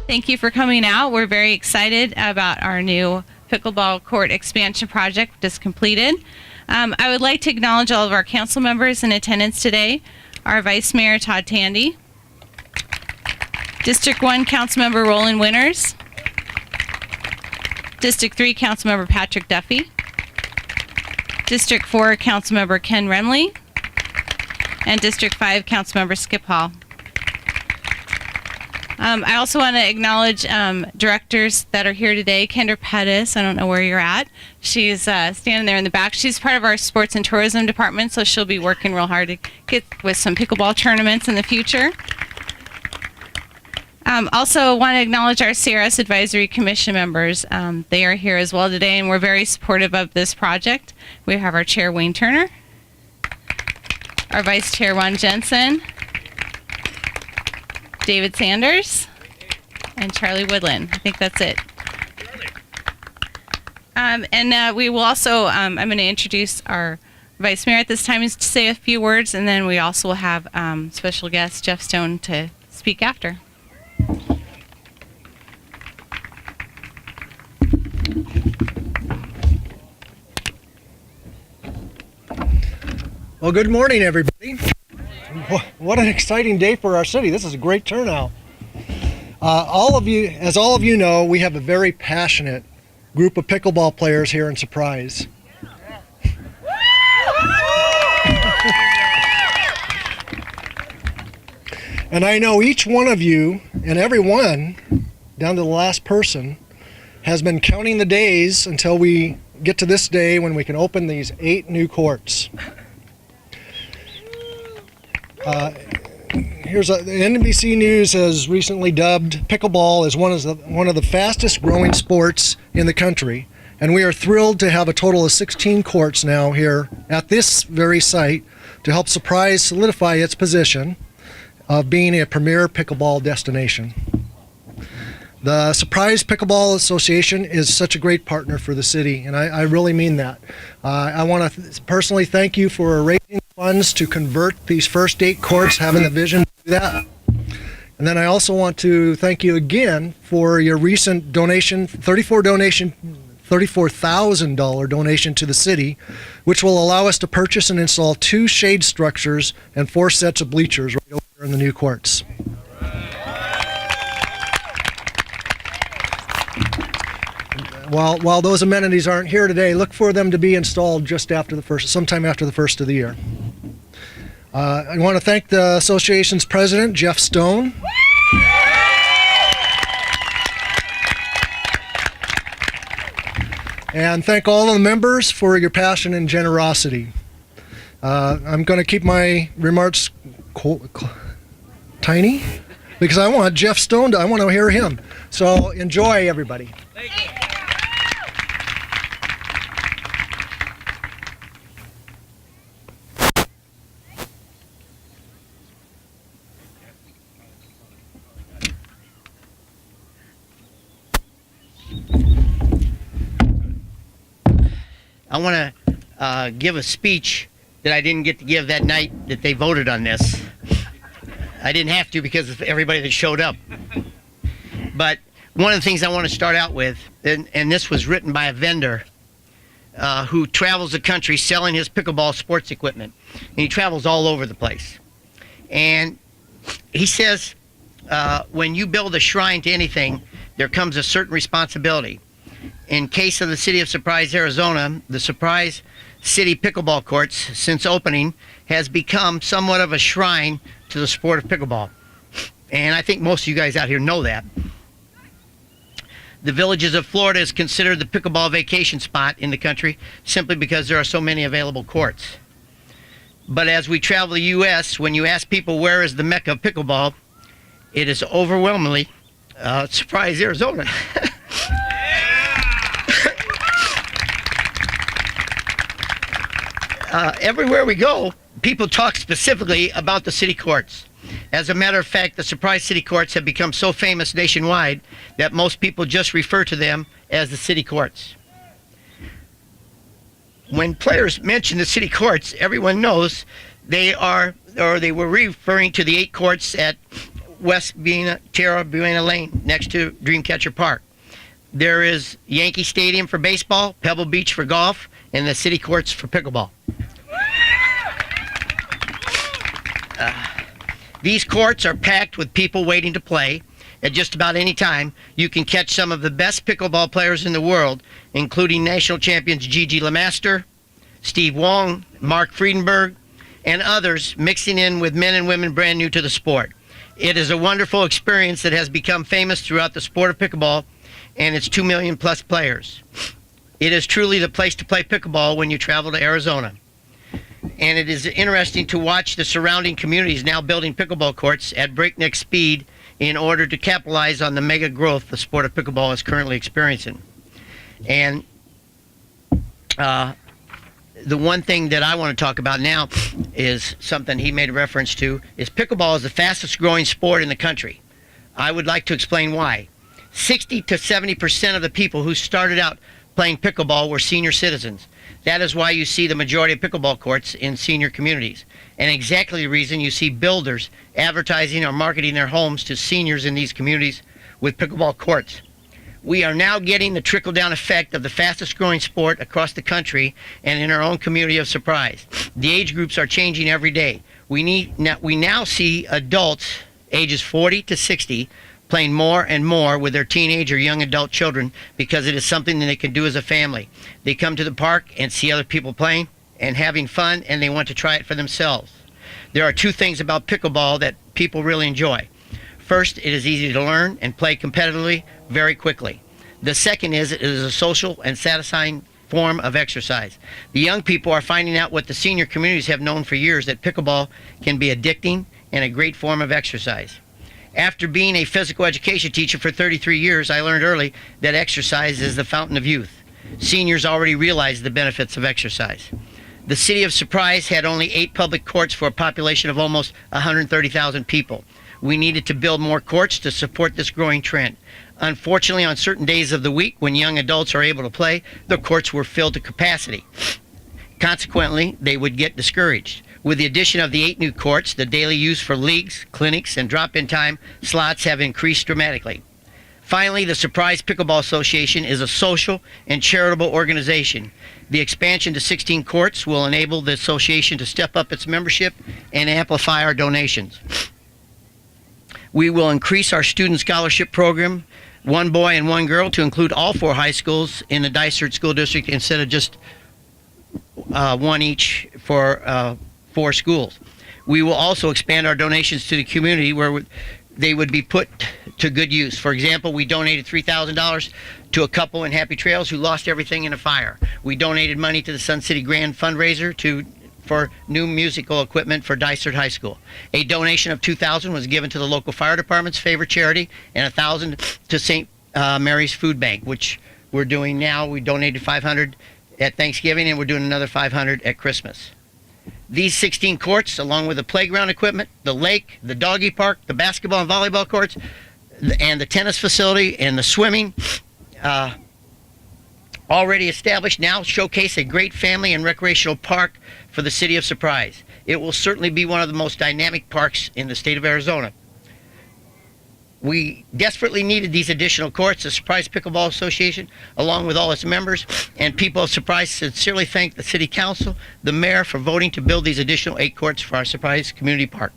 Thank you for coming out. We're very excited about our new pickleball court expansion project just completed. I would like to acknowledge all of our council members in attendance today. Our Vice Mayor Todd Tandy, District 1 Councilmember Roland Winters, District 3 Councilmember Patrick Duffy, District 4 Councilmember Ken Remley, and District 5 Councilmember Skip Hall. I also want to acknowledge directors that are here today. Kendra Pettis, I don't know where you're at. She's standing there in the back. She's part of our sports and tourism department, so she'll be working real hard to get with some pickleball tournaments in the future. Also want to acknowledge our CRS Advisory Commission members. They are here as well today, and we're very supportive of this project. We have our Chair, Wayne Turner, our Vice Chair, Ron Jensen, David Sanders, and Charlie Woodland. I think that's it. We will also, I'm going to introduce our Vice Mayor at this time to say a few words, and then we also will have special guest Jeff Stone to speak after. Well, good morning, everybody. What an exciting day for our city. This is a great turnout. As all of you know, we have a very passionate group of pickleball players here in Surprise. And I know each one of you, and everyone, down to the last person, has been counting the days until we get to this day when we can open these 8 new courts. The NBC News has recently dubbed pickleball as one of the fastest growing sports in the country, and we are thrilled to have a total of 16 courts now here at this very site to help Surprise solidify its position of being a premier pickleball destination. The Surprise Pickleball Association is such a great partner for the city, and I really mean that. I want to personally thank you for raising funds to convert these first 8 courts, having the vision to do that. And then I also want to thank you again for your recent donation, $34,000 donation to the city, which will allow us to purchase and install 2 shade structures and 4 sets of bleachers right over in the new courts. While those amenities aren't here today, look for them to be installed just after sometime after the first of the year. I want to thank the association's president, Jeff Stone. And thank all of the members for your passion and generosity. I'm going to keep my remarks tiny because I want Jeff Stone I want to hear him. So enjoy, everybody. Thank you. I want to give a speech that I didn't get to give that night that they voted on this. I didn't have to because of everybody that showed up. But one of the things I want to start out with, and this was written by a vendor who travels the country selling his pickleball sports equipment. And he travels all over the place. And he says, when you build a shrine to anything, there comes a certain responsibility. In case of the city of Surprise, Arizona, the Surprise City Pickleball Courts, since opening, has become somewhat of a shrine to the sport of pickleball. And I think most of you guys out here know that. The Villages of Florida is considered the pickleball vacation spot in the country simply because there are so many available courts. But as we travel the U.S., when you ask people where is the mecca of pickleball, it is overwhelmingly Surprise, Arizona. Everywhere we go, people talk specifically about the city courts. As a matter of fact, the Surprise City Courts have become so famous nationwide that most people just refer to them as the city courts. When players mention the city courts, everyone knows they were referring to the 8 courts at West Tierra Buena Lane, next to Dreamcatcher Park. There is Yankee Stadium for baseball, Pebble Beach for golf, and the city courts for pickleball. These courts are packed with people waiting to play. At just about any time, you can catch some of the best pickleball players in the world, including national champions Gigi Lemaster, Steve Wong, Mark Friedenberg, and others, mixing in with men and women brand new to the sport. It is a wonderful experience that has become famous throughout the sport of pickleball and its 2 million plus players. It is truly the place to play pickleball when you travel to Arizona. And it is interesting to watch the surrounding communities now building pickleball courts at breakneck speed in order to capitalize on the mega growth the sport of pickleball is currently experiencing. And the one thing that I want to talk about now is something he made a reference to, is pickleball is the fastest growing sport in the country. I would like to explain why. 60 to 70% of the people who started out playing pickleball were senior citizens. That is why you see the majority of pickleball courts in senior communities. And exactly the reason you see builders advertising or marketing their homes to seniors in these communities with pickleball courts. We are now getting the trickle-down effect of the fastest-growing sport across the country and in our own community of Surprise. The age groups are changing every day. We now see adults ages 40 to 60 playing more and more with their teenage or young adult children because it is something that they can do as a family. They come to the park and see other people playing and having fun, and they want to try it for themselves. There are two things about pickleball that people really enjoy. First, it is easy to learn and play competitively very quickly. The second is it is a social and satisfying form of exercise. The young people are finding out what the senior communities have known for years, that pickleball can be addicting and a great form of exercise. After being a physical education teacher for 33 years, I learned early that exercise is the fountain of youth. Seniors already realize the benefits of exercise. The city of Surprise had only 8 public courts for a population of almost 130,000 people. We needed to build more courts to support this growing trend. Unfortunately, on certain days of the week when young adults are able to play, the courts were filled to capacity. Consequently, they would get discouraged. With the addition of the 8 new courts, the daily use for leagues, clinics, and drop-in time slots have increased dramatically. Finally, the Surprise Pickleball Association is a social and charitable organization. The expansion to 16 courts will enable the association to step up its membership and amplify our donations. We will increase our student scholarship program, one boy and one girl, to include all 4 high schools in the Dysart School District instead of just one each for 4 schools. We will also expand our donations to the community where they would be put to good use. For example, we donated $3,000 to a couple in Happy Trails who lost everything in a fire. We donated money to the Sun City Grand fundraiser for new musical equipment for Dysart High School. A donation of $2,000 was given to the local fire department's favorite charity, and $1,000 to St. Mary's Food Bank, which we're doing now. We donated $500 at Thanksgiving, and we're doing another $500 at Christmas. These 16 courts, along with the playground equipment, the lake, the doggy park, the basketball and volleyball courts, and the tennis facility and the swimming, already established, now showcase a great family and recreational park for the city of Surprise. It will certainly be one of the most dynamic parks in the state of Arizona. We desperately needed these additional courts. The Surprise Pickleball Association, along with all its members and people of Surprise, sincerely thank the City Council, the Mayor, for voting to build these additional 8 courts for our Surprise Community Park.